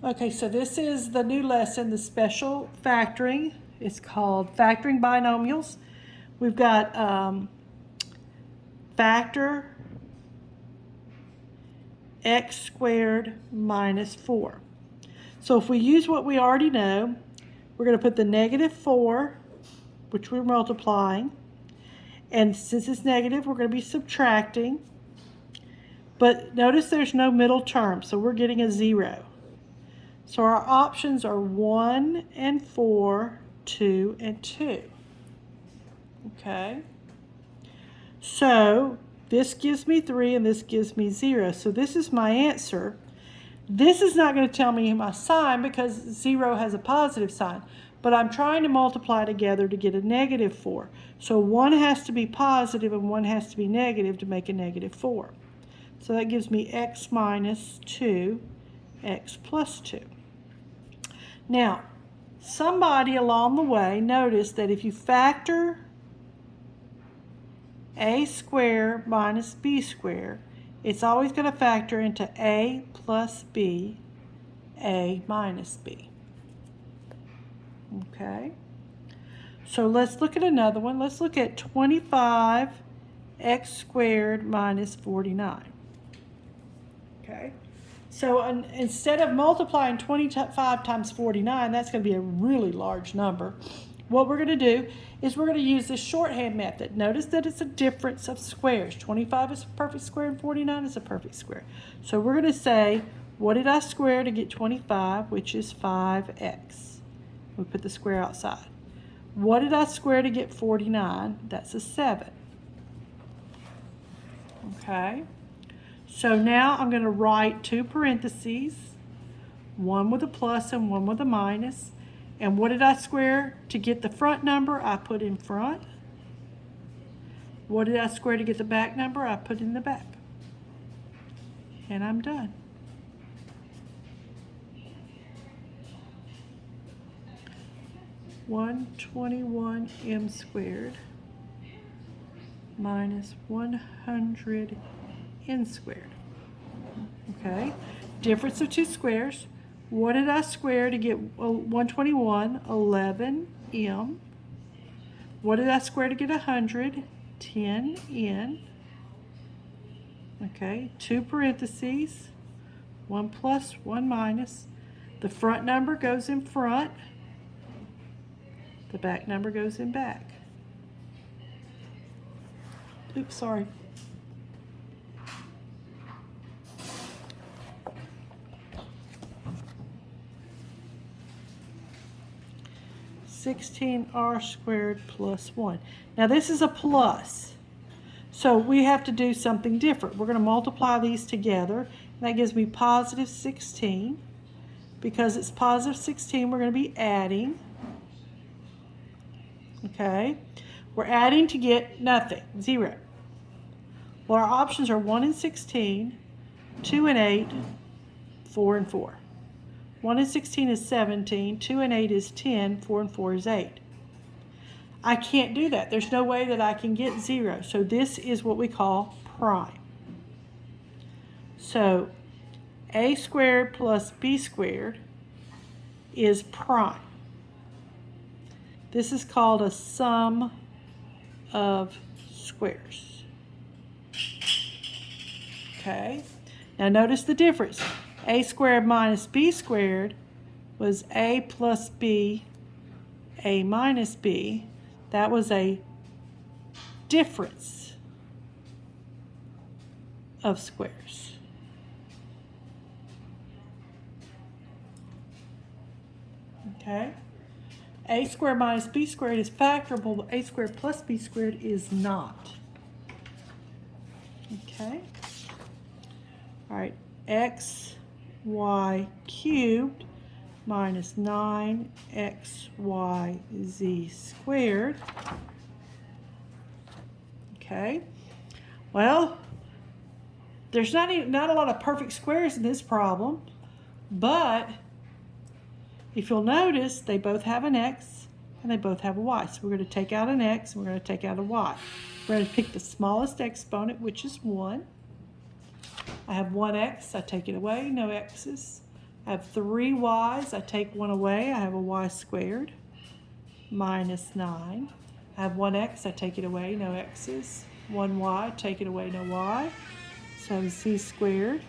Okay, so this is the new lesson, the special factoring. It's called factoring binomials. We've got factor x squared minus 4. So if we use what we already know, we're going to put the negative 4, which we're multiplying, and since it's negative, we're going to be subtracting. But notice there's no middle term, so we're getting a 0. So our options are 1 and 4, 2 and 2. Okay. So this gives me 3 and this gives me 0. So this is my answer. This is not going to tell me my sign because 0 has a positive sign. But I'm trying to multiply together to get a negative 4. So one has to be positive and one has to be negative to make a negative 4. So that gives me x minus 2, x plus 2. Now, somebody along the way noticed that if you factor a squared minus b squared, it's always going to factor into a plus b, a minus b. Okay? So let's look at another one. Let's look at 25x squared minus 49. Okay? So instead of multiplying 25 times 49, that's going to be a really large number. What we're going to do is we're going to use the shorthand method. Notice that it's a difference of squares. 25 is a perfect square and 49 is a perfect square. So we're going to say, what did I square to get 25, which is 5x. We put the square outside. What did I square to get 49? That's a 7. Okay. So now I'm going to write two parentheses, one with a plus and one with a minus. And what did I square to get the front number? I put in front. What did I square to get the back number? I put in the back. And I'm done. (121m squared minus 100n squared. Okay, difference of two squares. What did I square to get 121? 11m. What did I square to get 100? 10n. Okay, two parentheses, one plus, one minus. The front number goes in front. The back number goes in back. Oops, sorry. (16r squared plus 1). Now this is a plus. So we have to do something different. We're going to multiply these together. And that gives me positive 16. Because it's positive 16, we're going to be adding. Okay. We're adding to get nothing, 0. Well, our options are 1 and 16, 2 and 8, 4 and 4. 1 and 16 is 17, 2 and 8 is 10, 4 and 4 is 8. I can't do that. There's no way that I can get 0. So this is what we call prime. So a squared plus b squared is prime. This is called a sum of squares. Okay. Now notice the difference. A squared minus b squared was a plus b, a minus b. That was a difference of squares. Okay. A squared minus b squared is factorable, but a squared plus b squared is not. Okay. All right. xy cubed minus 9xyz squared. Okay. Well, there's not a lot of perfect squares in this problem, but if you'll notice, they both have an x and they both have a y. So we're going to take out an x and we're going to take out a y. We're going to pick the smallest exponent, which is 1. I have 1x, I take it away, no x's. I have 3 y's. I take 1 away. I have a y squared minus 9. I have 1x. I take it away. No x's. 1y. Take it away. No y. So I have z squared.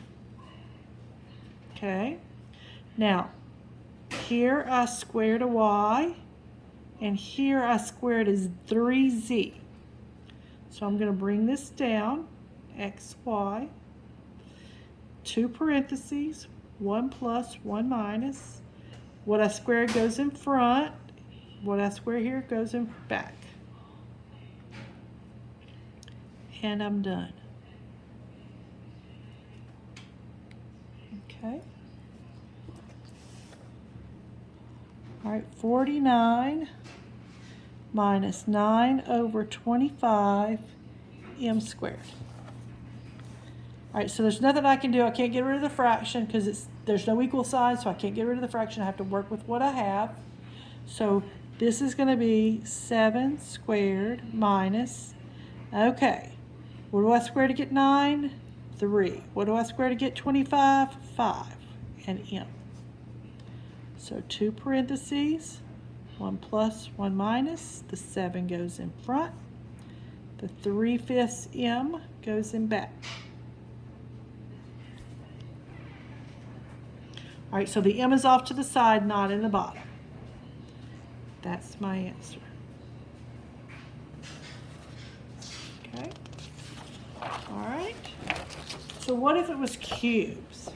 Okay. Now, here I squared a y, and here I squared is 3z. So I'm going to bring this down, x, y, 2 parentheses, 1 plus, 1 minus. What I squared goes in front. What I square here goes in back. And I'm done. Okay. All right, 49 minus 9 over 25 m squared. All right, so there's nothing I can do. I can't get rid of the fraction because there's no equal sign, so I can't get rid of the fraction. I have to work with what I have. So this is going to be 7 squared minus, okay, what do I square to get 9? 3. What do I square to get 25? 5 and m. So 2 parentheses, 1 plus, 1 minus. The 7 goes in front. The 3/5 m goes in back. All right, so the m is off to the side, not in the bottom. That's my answer. Okay. All right. So what if it was cubes?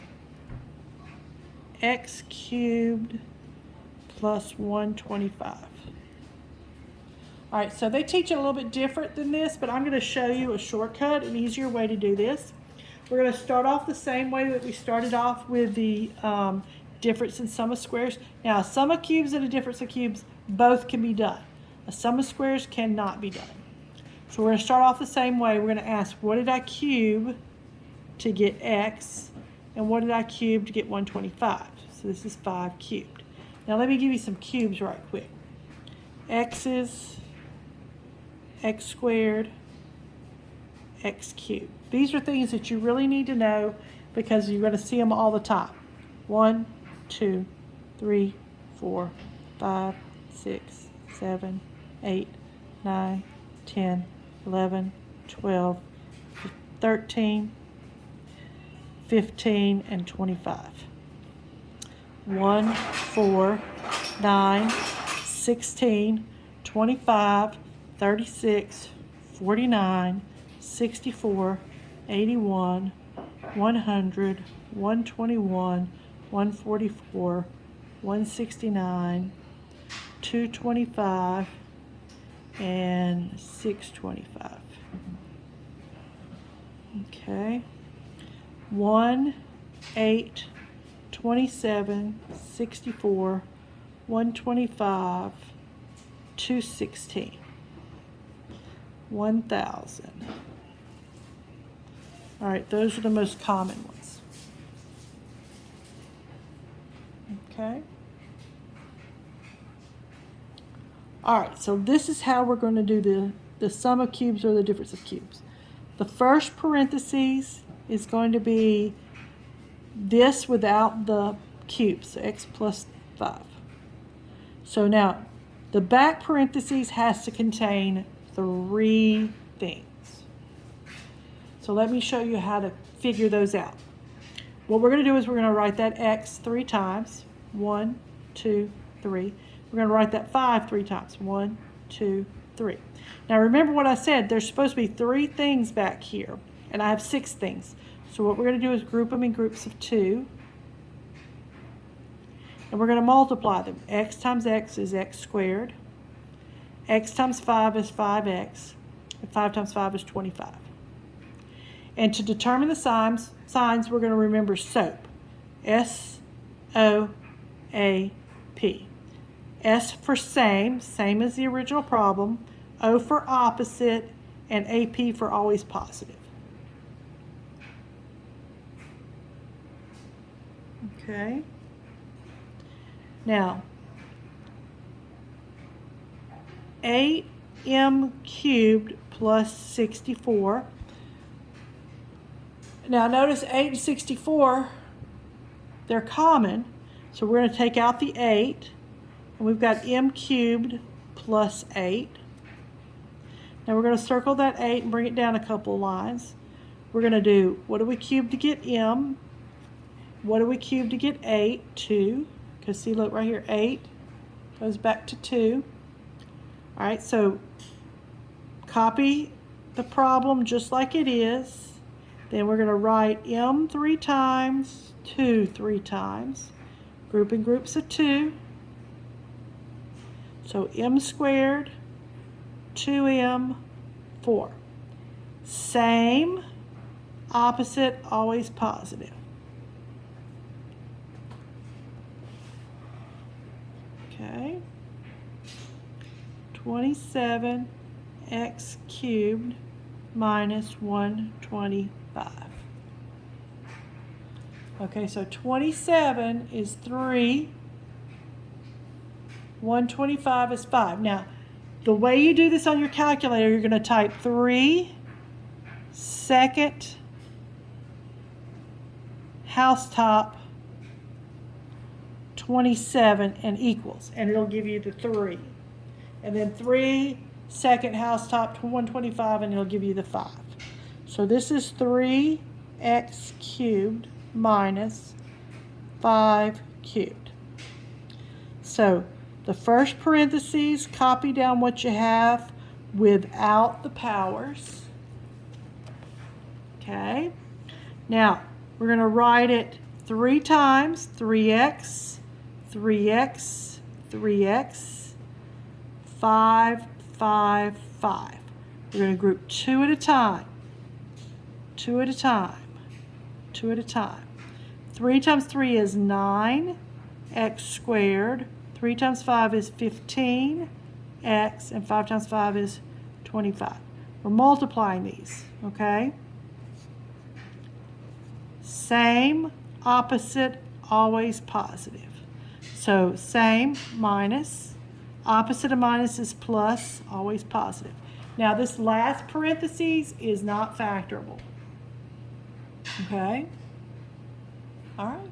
X cubed plus 125. All right, so they teach it a little bit different than this, but I'm going to show you a shortcut, an easier way to do this. We're going to start off the same way that we started off with the difference in sum of squares. Now, a sum of cubes and a difference of cubes, both can be done. A sum of squares cannot be done. So we're going to start off the same way. We're going to ask, what did I cube to get x? And what did I cube to get 125? So this is 5 cubed. Now let me give you some cubes right quick. X is x squared, x cubed. These are things that you really need to know because you're going to see them all the time. 1, 2, 3, 4, 5, 6, 7, 8, 9, 10, 11, 12, 13, 15, and 25. 1, 4, 9, 16, 25, 36, 49, 64, 81, 100, 121, 144, 169, 225, and 625. Okay. 1, 8, 27, 64, 125, 216, 1,000. All right, those are the most common ones. Okay. All right, so this is how we're going to do the sum of cubes or the difference of cubes. The first parentheses is going to be this without the cubes, so x plus 5. So now, the back parentheses has to contain 3 things. So let me show you how to figure those out. What we're going to do is we're going to write that x 3 times. 1, 2, 3. We're going to write that 5 3 times. 1, 2, 3. Now remember what I said, there's supposed to be 3 things back here, and I have 6 things. So what we're going to do is group them in groups of 2. And we're going to multiply them. X times x is x squared. X times 5 is 5x. And 5 times 5 is 25. And to determine the signs we're going to remember SOAP. S-O-A-P. S for same as the original problem. O for opposite. And AP for always positive. Okay. Now, 8m cubed plus 64. Now notice 8 and 64 they're common, so we're going to take out the 8, and we've got m cubed plus 8. Now we're going to circle that 8 and bring it down a couple of lines. We're going to do, what do we cube to get m? What do we cube to get 8? 2. Because see, look right here, 8 goes back to 2. All right, so copy the problem just like it is. Then we're going to write m 3 times, 2 3 times. Group in groups of 2. So m squared, 2m, 4. Same, opposite, always positive. Okay. 27x cubed minus 125. Okay, so 27 is 3. 125 is 5. Now, the way you do this on your calculator, you're going to type 3 second housetop 27 and equals, and it'll give you the 3. And then 3 second housetop 125, and it'll give you the 5. So this is 3x cubed minus 5 cubed. So the first parentheses, copy down what you have without the powers. Okay. Now, we're going to write it 3 times, 3x, 3x, 3x, 5, 5, 5. We're going to group 2 at a time, 2 at a time, 2 at a time. 3 times 3 is 9, x squared. 3 times 5 is 15, x, and 5 times 5 is 25. We're multiplying these, okay? Same, opposite, always positive. So same, minus. Opposite of minus is plus, always positive. Now this last parentheses is not factorable. Okay? All right.